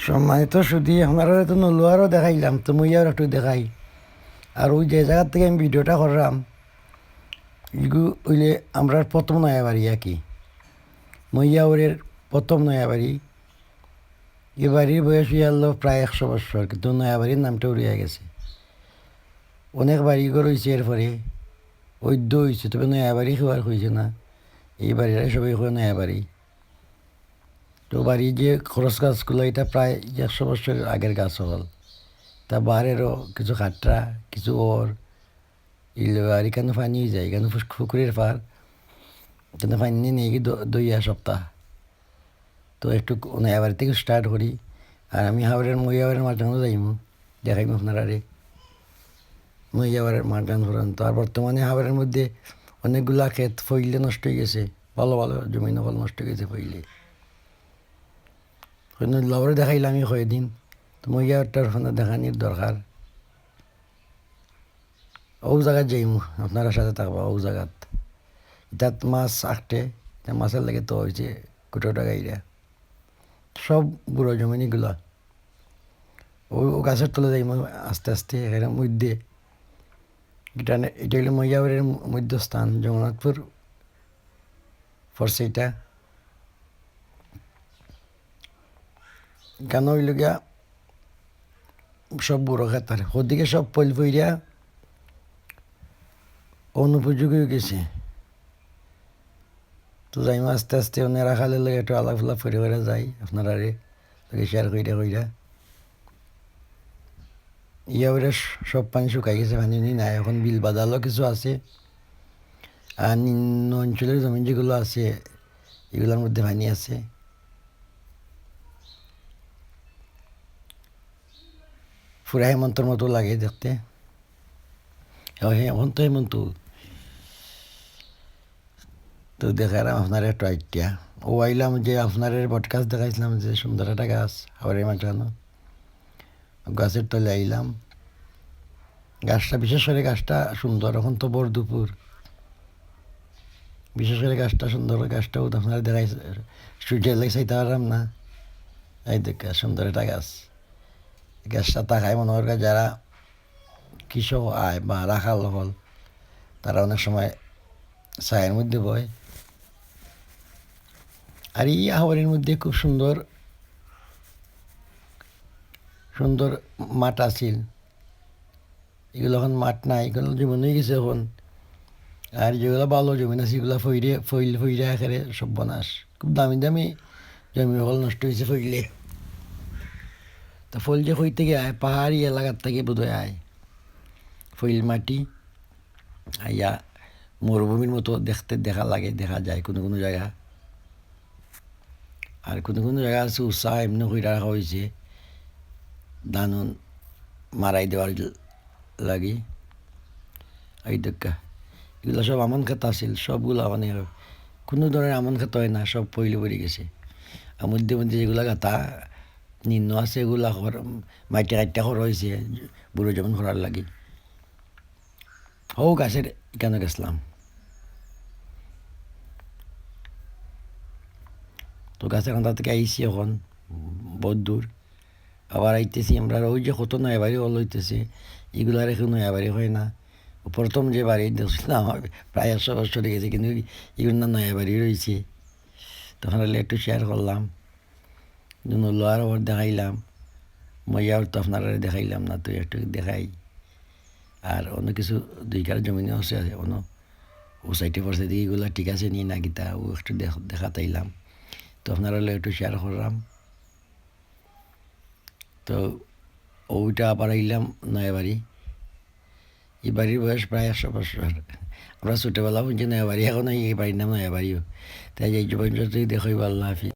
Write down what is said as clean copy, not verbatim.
সম্মানিত শুধু আপনারা তো নলুয়ারও দেখাইলাম, তো মুই আর একটু দেখাই। আর ওই যে জায়গার থেকে আমি ভিডিওটা করলাম, এগু ওইলে আমরা প্রথম নয়া বাড়ি আর কি, মইয়াউরের প্রথম নয়া বাড়ি। এ বাড়ির বয়স হলো প্রায় 100 বছর, কিন্তু নয়া বাড়ির নামটা উড়িয়া গেছে। অনেক বাড়িঘর হয়েছে, এরপরে ঐদ্য হয়েছে, তবে নয়া বাড়ি খাওয়ার হয়েছে না। এই বাড়িটাই সবাই হয় নয়া বাড়ি। তো বাড়ির যে খরচ গাছগুলো, এটা প্রায় 100 বছরের আগের গাছ হল। তা বাহারেরও কিছু খাটরা, কিছু ওর ইলো আর এখানে পানি যায়, এখানে পুকুরের পার, এখানে পানি নিয়ে গিয়ে দইয়া সপ্তাহ। তো একটু এবার থেকে স্টার্ট করি। আর আমি মইয়াবারের মাঝখানে যাইমু, দেখাইম আপনারা রে মইয়াবারের মাঝখান করেন। তো আর বর্তমানে হাওড়ের মধ্যে অনেকগুলা ক্ষেত ফইলে নষ্ট হয়ে গেছে, ভালো ভালো জমি নকল নষ্ট হয়ে গেছে ফইলে। লবরে দেখাইলাম আমি কয়েকদিন, তো মইয়াবারটার ওখানে দেখানির দরকার। ও জায়গায় যাইমু, আপনারা সাথে থাকবা। ও জায়গাত তাত মাছ আটে, মাছের লাগে তো হয়েছে কোটি টাকা ইরা সব বুড়ো জমিনিগুলা। ও গাছের তলে যাইমু আস্তে আস্তে। এখানে মধ্যে এটা হলো মইয়াবাড়ির মধ্যস্থান, জগন্নাথপুর পড়ছে এটা। কেন হইল গিয়া সব বুড়ো খেতার ওদিকে সব পইল পইরা অনুপযোগী হয়ে গেছে। তো যাইমু আস্তে আস্তে, অন্য রাখালে লাগে একটু আলাপ ফালাপ করে করে যাই আপনারা রে শেয়ার কইরা কইরা। ইয়াবারে সব পানি শুকাই গেছে, পানি নাই এখন। বিল বাদালও কিছু আছে, আর নিম্ন অঞ্চলের জমি যেগুলো আছে এগুলোর মধ্যে পানি আছে। পুরা হেমন্তর মতো লাগে দেখতে। হেমন্ত হেমন্ত তো দেখালাম আপনার একটু আইডিয়া। ও আইলাম যে আপনার পডকাস্ট দেখাইছিলাম যে সুন্দর একটা গাছ হাওড়ের মাঝখানো, গাছের তলে আইলাম। গাছটা বিশেষ করে গাছটা সুন্দর, এখন তো বড় দুপুর, বিশেষ করে গাছটা সুন্দর। গাছটাও আপনারা দেখাই সূর্যের লাগে চাইতে পারলাম না। এই দেখ সুন্দর একটা গাছ। গাছটা তাকায় মনে হয় যারা কৃষক আয় বা রাখাল হল, তারা অনেক সময় ছায়ের মধ্যে বয়। আর এই হাওয়ারের মধ্যে খুব সুন্দর সুন্দর মাঠ আছিল। এগুলো এখন মাঠ নাই, এগুলো জমিন হয়ে গেছে এখন। আর যেগুলো ভালো জমিন আছে এগুলো ফইরে আকারে সব বনাস। খুব দামি দামি জমি হল নষ্ট হয়েছে ফইলে। তা ফল যে হই থেকে আয়, পাহাড়ি এলাকার থেকে বোধহয় আয় ফইল মাটি। আইয়া মরুভূমির মতো দেখতে দেখা যায় কোনো কোনো জায়গা। আর কোনো কোনো জায়গা আছে উৎসাহ এমনি হয়ে রাখা হয়েছে ধান মারাই দেওয়ার লাগে। এই দেখা এগুলো সব আমন খাতা আছিল, সবগুলো মানে কোনো ধরনের আমন খাতা হয় না, সব পইলে পড়ে গেছে। আর মধ্যে মধ্যে যেগুলো গাতা নিম্ন আছে এগুলা মাইটা কাটটা করা হয়েছে বুড়ো যেমন করার লাগে। হোক গাছের কেন গেছিলাম। তো গাছের কান্তা থেকে আইসি এখন বহুত দূর, আবার আইতেছি আমরা। ওই যে কত নয়া বাড়ি হল হইতেছে, এগুলার এখন নয়া বাড়ি হয় না। প্রথম যে বাড়ি দেখছিলাম প্রায় 100 বছর গেছে, কিন্তু এগুলো না নয়া বাড়ি রয়েছে। তখন একটু শেয়ার করলাম, লোয়ার ওর দেখাইলাম। মইয়ার তো আপনারা দেখাইলাম না, তো একটু দেখাই। আর অন্য কিছু দুই কার জমিনে আছে অন্য ও সাইডে পড়ছে দিকে, এগুলো ঠিক আছে নি না গীতা ও একটু দেখাতাইলাম। তো আপনারা একটু শেয়ার করলাম। তো ওইটা আবার আইলাম নয়া বাড়ি। এই বাড়ির বয়স প্রায় 100 বছর। আমরা ছোটোবেলা পর্যন্ত নয়া বাড়ি, এখন এই বাড়ির নাম নয়া বাড়িও। তাই এই পর্যন্ত দেখই আল্লাহ হাফিজ।